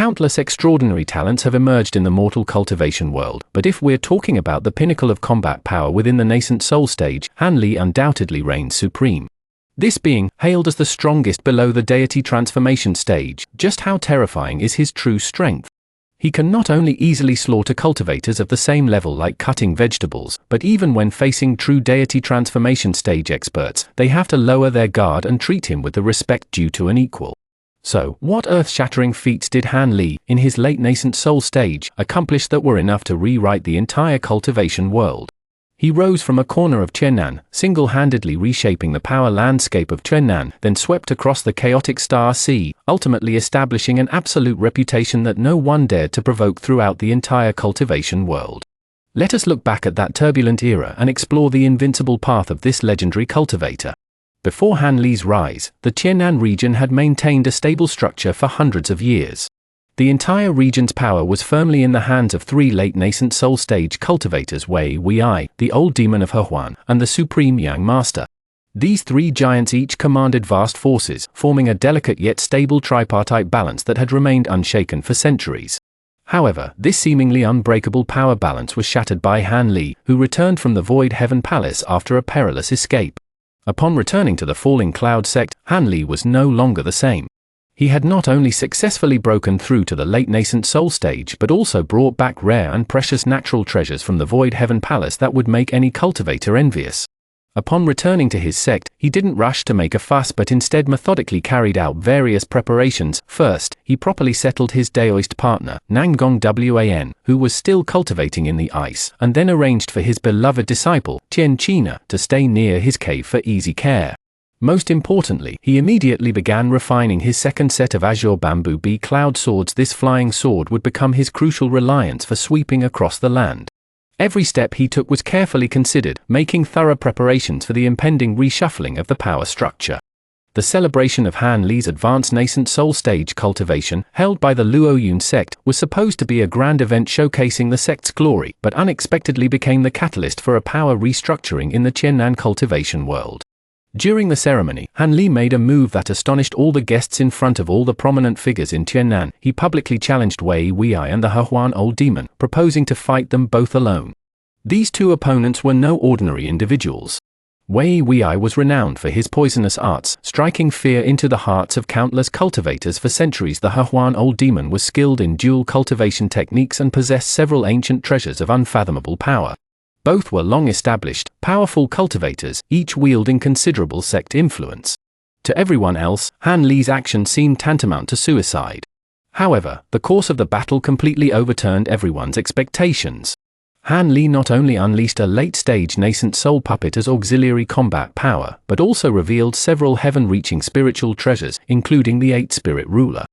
Countless extraordinary talents have emerged in the mortal cultivation world, but if we're talking about the pinnacle of combat power within the nascent soul stage, Han Li undoubtedly reigns supreme. This being, hailed as the strongest below the deity transformation stage, just how terrifying is his true strength? He can not only easily slaughter cultivators of the same level like cutting vegetables, but even when facing true deity transformation stage experts, they have to lower their guard and treat him with the respect due to an equal. So, what earth-shattering feats did Han Li, in his late nascent soul stage, accomplish that were enough to rewrite the entire cultivation world? He rose from a corner of Tiannan, single-handedly reshaping the power landscape of Tiannan, then swept across the chaotic Star Sea, ultimately establishing an absolute reputation that no one dared to provoke throughout the entire cultivation world. Let us look back at that turbulent era and explore the invincible path of this legendary cultivator. Before Han Li's rise, the Tiannan region had maintained a stable structure for hundreds of years. The entire region's power was firmly in the hands of three late nascent soul stage cultivators: Wei Wuai, the old demon of Hehuan, and the supreme Yang master. These three giants each commanded vast forces, forming a delicate yet stable tripartite balance that had remained unshaken for centuries. However, this seemingly unbreakable power balance was shattered by Han Li, who returned from the Void Heaven Palace after a perilous escape. Upon returning to the Falling Cloud sect, Han Li was no longer the same. He had not only successfully broken through to the late nascent soul stage but also brought back rare and precious natural treasures from the Void Heaven Palace that would make any cultivator envious. Upon returning to his sect, he didn't rush to make a fuss but instead methodically carried out various preparations. First, he properly settled his Daoist partner, Nanggong Wan, who was still cultivating in the ice, and then arranged for his beloved disciple, Tian China, to stay near his cave for easy care. Most importantly, he immediately began refining his second set of azure bamboo bee cloud swords. This flying sword would become his crucial reliance for sweeping across the land. Every step he took was carefully considered, making thorough preparations for the impending reshuffling of the power structure. The celebration of Han Li's advanced nascent soul stage cultivation, held by the Luoyun sect, was supposed to be a grand event showcasing the sect's glory, but unexpectedly became the catalyst for a power restructuring in the Tiannan cultivation world. During the ceremony, Han Li made a move that astonished all the guests. In front of all the prominent figures in Tiannan, he publicly challenged Wei Wuai and the Hehuan Old Demon, proposing to fight them both alone. These two opponents were no ordinary individuals. Wei Wuai was renowned for his poisonous arts, striking fear into the hearts of countless cultivators for centuries. The Hehuan Old Demon was skilled in dual cultivation techniques and possessed several ancient treasures of unfathomable power. Both were long-established, powerful cultivators, each wielding considerable sect influence. To everyone else, Han Li's action seemed tantamount to suicide. However, the course of the battle completely overturned everyone's expectations. Han Li not only unleashed a late-stage nascent soul puppet as auxiliary combat power, but also revealed several heaven-reaching spiritual treasures, including the 8-spirit ruler.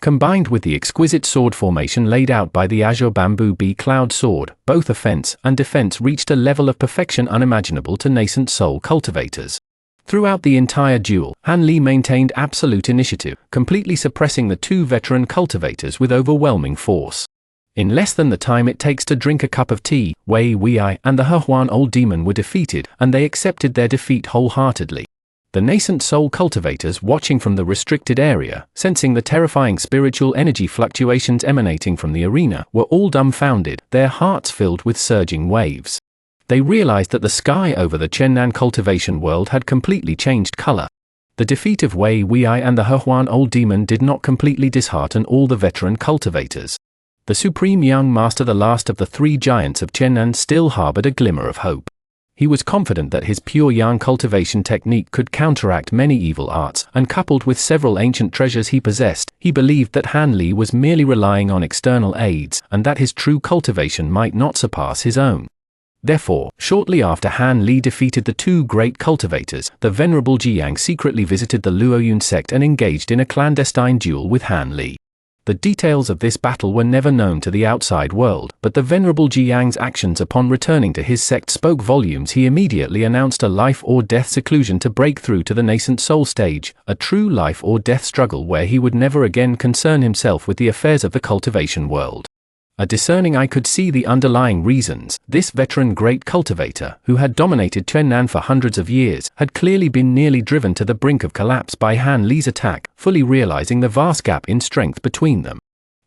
Combined with the exquisite sword formation laid out by the azure bamboo bee cloud sword, both offense and defense reached a level of perfection unimaginable to nascent soul cultivators. Throughout the entire duel, Han Li maintained absolute initiative, completely suppressing the two veteran cultivators with overwhelming force. In less than the time it takes to drink a cup of tea, Wei Wuai and the Hehuan Old Demon were defeated, and they accepted their defeat wholeheartedly. The nascent soul cultivators, watching from the restricted area, sensing the terrifying spiritual energy fluctuations emanating from the arena, were all dumbfounded, their hearts filled with surging waves. They realized that the sky over the Tiannan cultivation world had completely changed color. The defeat of Wei Wuai and the Hehuan Old Demon did not completely dishearten all the veteran cultivators. The supreme young master, the last of the three giants of Tiannan, still harbored a glimmer of hope. He was confident that his pure yang cultivation technique could counteract many evil arts, and coupled with several ancient treasures he possessed, he believed that Han Li was merely relying on external aids, and that his true cultivation might not surpass his own. Therefore, shortly after Han Li defeated the two great cultivators, the venerable Jiang secretly visited the Luoyun sect and engaged in a clandestine duel with Han Li. The details of this battle were never known to the outside world, but the venerable Jiang's actions upon returning to his sect spoke volumes. He immediately announced a life-or-death seclusion to break through to the nascent soul stage, a true life-or-death struggle where he would never again concern himself with the affairs of the cultivation world. A discerning eye could see the underlying reasons. This veteran great cultivator, who had dominated Tiannan for hundreds of years, had clearly been nearly driven to the brink of collapse by Han Li's attack, fully realizing the vast gap in strength between them.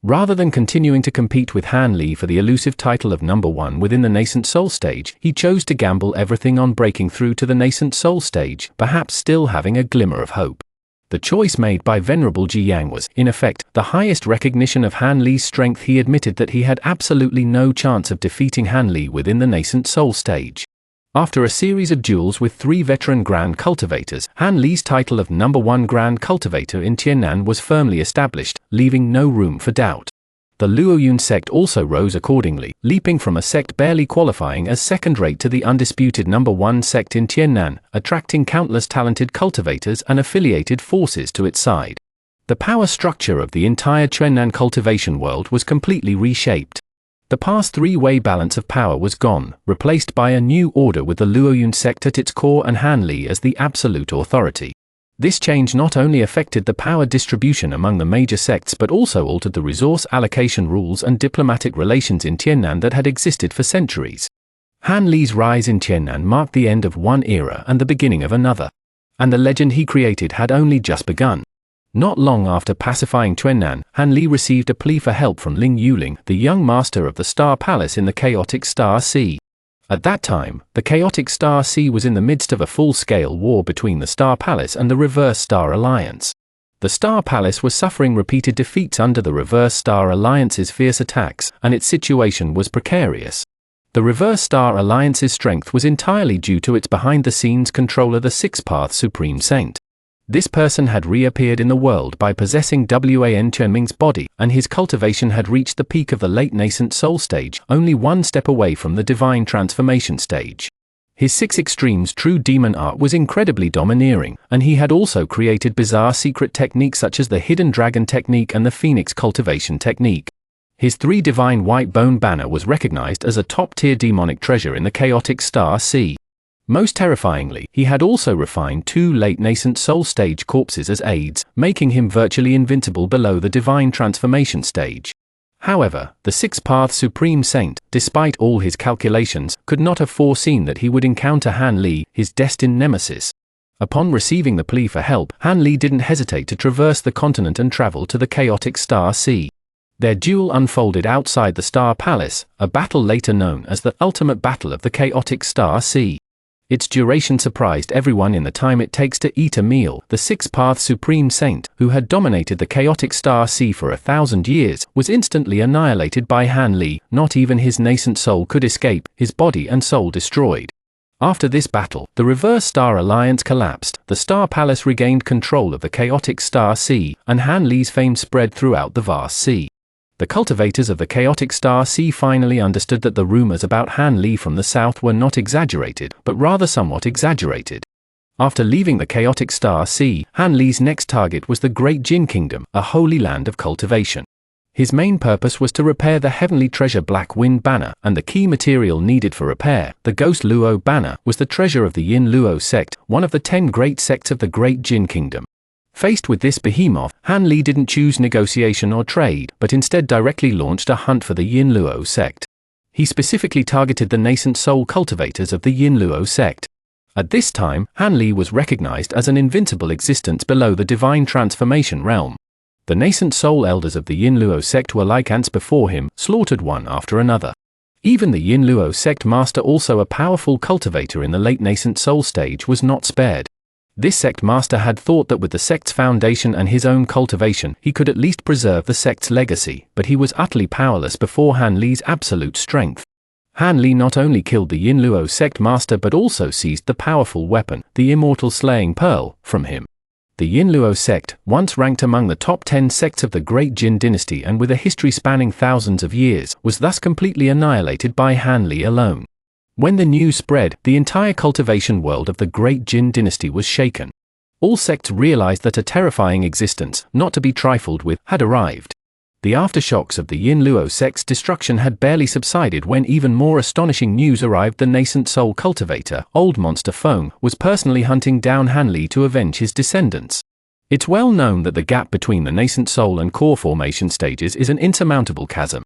Rather than continuing to compete with Han Li for the elusive title of number 1 within the Nascent Soul stage, he chose to gamble everything on breaking through to the Nascent Soul stage, perhaps still having a glimmer of hope. The choice made by Venerable Ji Yang was, in effect, the highest recognition of Han Li's strength. He admitted that he had absolutely no chance of defeating Han Li within the Nascent Soul stage. After a series of duels with 3 veteran Grand Cultivators, Han Li's title of number 1 Grand Cultivator in Tiannan was firmly established, leaving no room for doubt. The Luoyun sect also rose accordingly, leaping from a sect barely qualifying as second-rate to the undisputed number 1 sect in Tiannan, attracting countless talented cultivators and affiliated forces to its side. The power structure of the entire Tiannan cultivation world was completely reshaped. The past 3-way balance of power was gone, replaced by a new order with the Luoyun sect at its core and Han Li as the absolute authority. This change not only affected the power distribution among the major sects but also altered the resource allocation rules and diplomatic relations in Tiannan that had existed for centuries. Han Li's rise in Tiannan marked the end of one era and the beginning of another. And the legend he created had only just begun. Not long after pacifying Tiannan, Han Li received a plea for help from Ling Yuling, the young master of the Star Palace in the chaotic Star Sea. At that time, the chaotic Star Sea was in the midst of a full-scale war between the Star Palace and the Reverse Star Alliance. The Star Palace was suffering repeated defeats under the Reverse Star Alliance's fierce attacks, and its situation was precarious. The Reverse Star Alliance's strength was entirely due to its behind-the-scenes controller, the Six-Path Supreme Saint. This person had reappeared in the world by possessing Wan Chenming's body, and his cultivation had reached the peak of the late Nascent Soul stage, only one step away from the Divine Transformation stage. His 6 Extremes true demon art was incredibly domineering, and he had also created bizarre secret techniques such as the Hidden Dragon technique and the Phoenix Cultivation technique. His 3 Divine White Bone banner was recognized as a top-tier demonic treasure in the chaotic Star Sea. Most terrifyingly, he had also refined 2 late Nascent Soul stage corpses as aids, making him virtually invincible below the Divine Transformation stage. However, the Six-Path Supreme Saint, despite all his calculations, could not have foreseen that he would encounter Han Li, his destined nemesis. Upon receiving the plea for help, Han Li didn't hesitate to traverse the continent and travel to the chaotic Star Sea. Their duel unfolded outside the Star Palace, a battle later known as the Ultimate Battle of the Chaotic Star Sea. Its duration surprised everyone in the time it takes to eat a meal. The Six-Path Supreme Saint, who had dominated the chaotic Star Sea for 1,000 years, was instantly annihilated by Han Li. Not even his nascent soul could escape, his body and soul destroyed. After this battle, the Reverse Star Alliance collapsed, the Star Palace regained control of the chaotic Star Sea, and Han Li's fame spread throughout the vast sea. The cultivators of the chaotic Star Sea finally understood that the rumors about Han Li from the south were not exaggerated, but rather somewhat exaggerated. After leaving the chaotic Star Sea, Han Li's next target was the Great Jin Kingdom, a holy land of cultivation. His main purpose was to repair the heavenly treasure Black Wind banner, and the key material needed for repair, the Ghost Luo banner, was the treasure of the Yin Luo sect, one of the 10 great sects of the Great Jin Kingdom. Faced with this behemoth, Han Li didn't choose negotiation or trade, but instead directly launched a hunt for the Yin Luo sect. He specifically targeted the nascent soul cultivators of the Yin Luo sect. At this time, Han Li was recognized as an invincible existence below the Divine Transformation realm. The nascent soul elders of the Yin Luo sect were like ants before him, slaughtered one after another. Even the Yin Luo sect master, also a powerful cultivator in the late nascent soul stage, was not spared. This sect master had thought that with the sect's foundation and his own cultivation, he could at least preserve the sect's legacy, but he was utterly powerless before Han Li's absolute strength. Han Li not only killed the Yin Luo sect master but also seized the powerful weapon, the immortal slaying pearl, from him. The Yin Luo sect, once ranked among the top 10 sects of the Great Jin dynasty and with a history spanning thousands of years, was thus completely annihilated by Han Li alone. When the news spread, the entire cultivation world of the Great Jin dynasty was shaken. All sects realized that a terrifying existence, not to be trifled with, had arrived. The aftershocks of the Yin Luo sect's destruction had barely subsided when even more astonishing news arrived. The nascent soul cultivator, Old Monster Feng, was personally hunting down Han Li to avenge his descendants. It's well known that the gap between the nascent soul and core formation stages is an insurmountable chasm.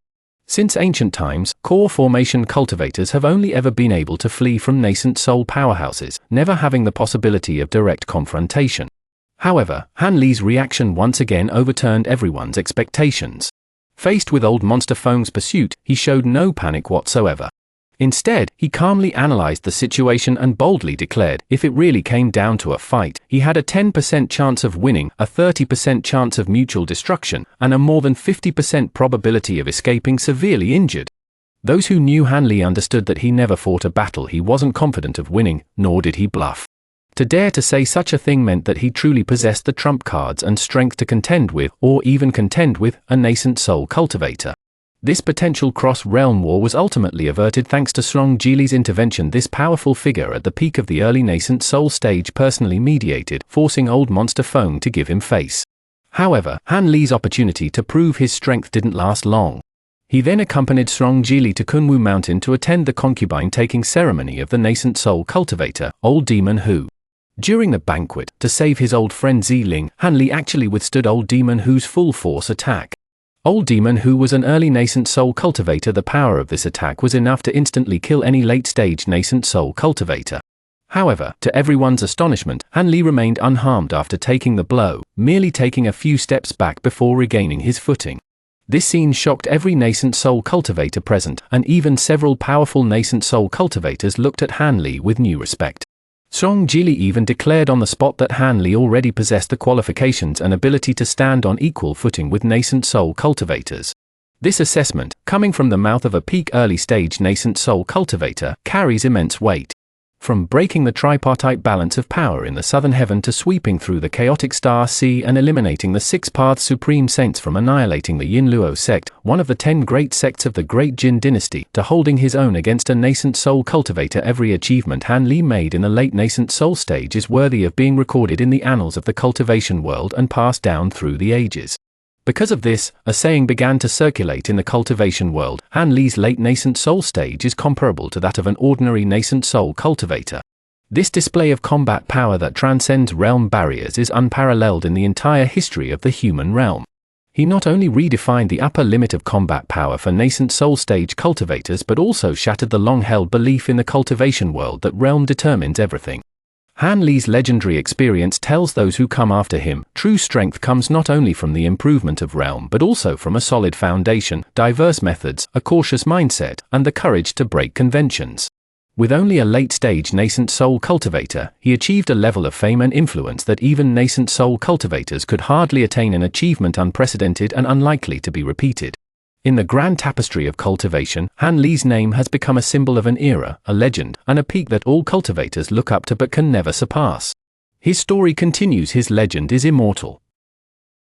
Since ancient times, core formation cultivators have only ever been able to flee from nascent soul powerhouses, never having the possibility of direct confrontation. However, Han Li's reaction once again overturned everyone's expectations. Faced with old Monster Feng's pursuit, he showed no panic whatsoever. Instead, he calmly analyzed the situation and boldly declared, if it really came down to a fight, he had a 10% chance of winning, a 30% chance of mutual destruction, and a more than 50% probability of escaping severely injured. Those who knew Han Li understood that he never fought a battle he wasn't confident of winning, nor did he bluff. To dare to say such a thing meant that he truly possessed the trump cards and strength to contend with, or even contend with, a nascent soul cultivator. This potential cross-realm war was ultimately averted thanks to Song Jili's intervention. This powerful figure at the peak of the early nascent soul stage personally mediated, forcing old Monster Feng to give him face. However, Han Li's opportunity to prove his strength didn't last long. He then accompanied Song Jili to Kunwu Mountain to attend the concubine-taking ceremony of the nascent soul cultivator, Old Demon Hu. During the banquet, to save his old friend Ziling, Han Li actually withstood Old Demon Hu's full force attack. Old Demon Hu was an early nascent soul cultivator. The power of this attack was enough to instantly kill any late-stage nascent soul cultivator. However, to everyone's astonishment, Han Li remained unharmed after taking the blow, merely taking a few steps back before regaining his footing. This scene shocked every nascent soul cultivator present, and even several powerful nascent soul cultivators looked at Han Li with new respect. Song Jili even declared on the spot that Han Li already possessed the qualifications and ability to stand on equal footing with nascent soul cultivators. This assessment, coming from the mouth of a peak early-stage nascent soul cultivator, carries immense weight. From breaking the tripartite balance of power in the southern heaven to sweeping through the chaotic star sea and eliminating the six-path supreme saints from annihilating the Yin Luo sect, one of the 10 great sects of the great Jin dynasty, to holding his own against a nascent soul cultivator, every achievement Han Li made in the late nascent soul stage is worthy of being recorded in the annals of the cultivation world and passed down through the ages. Because of this, a saying began to circulate in the cultivation world: Han Li's late nascent soul stage is comparable to that of an ordinary nascent soul cultivator. This display of combat power that transcends realm barriers is unparalleled in the entire history of the human realm. He not only redefined the upper limit of combat power for nascent soul stage cultivators but also shattered the long-held belief in the cultivation world that realm determines everything. Han Li's legendary experience tells those who come after him, true strength comes not only from the improvement of realm but also from a solid foundation, diverse methods, a cautious mindset, and the courage to break conventions. With only a late-stage nascent soul cultivator, he achieved a level of fame and influence that even nascent soul cultivators could hardly attain, an achievement unprecedented and unlikely to be repeated. In the grand tapestry of cultivation, Han Li's name has become a symbol of an era, a legend, and a peak that all cultivators look up to but can never surpass. His story continues. His legend is immortal.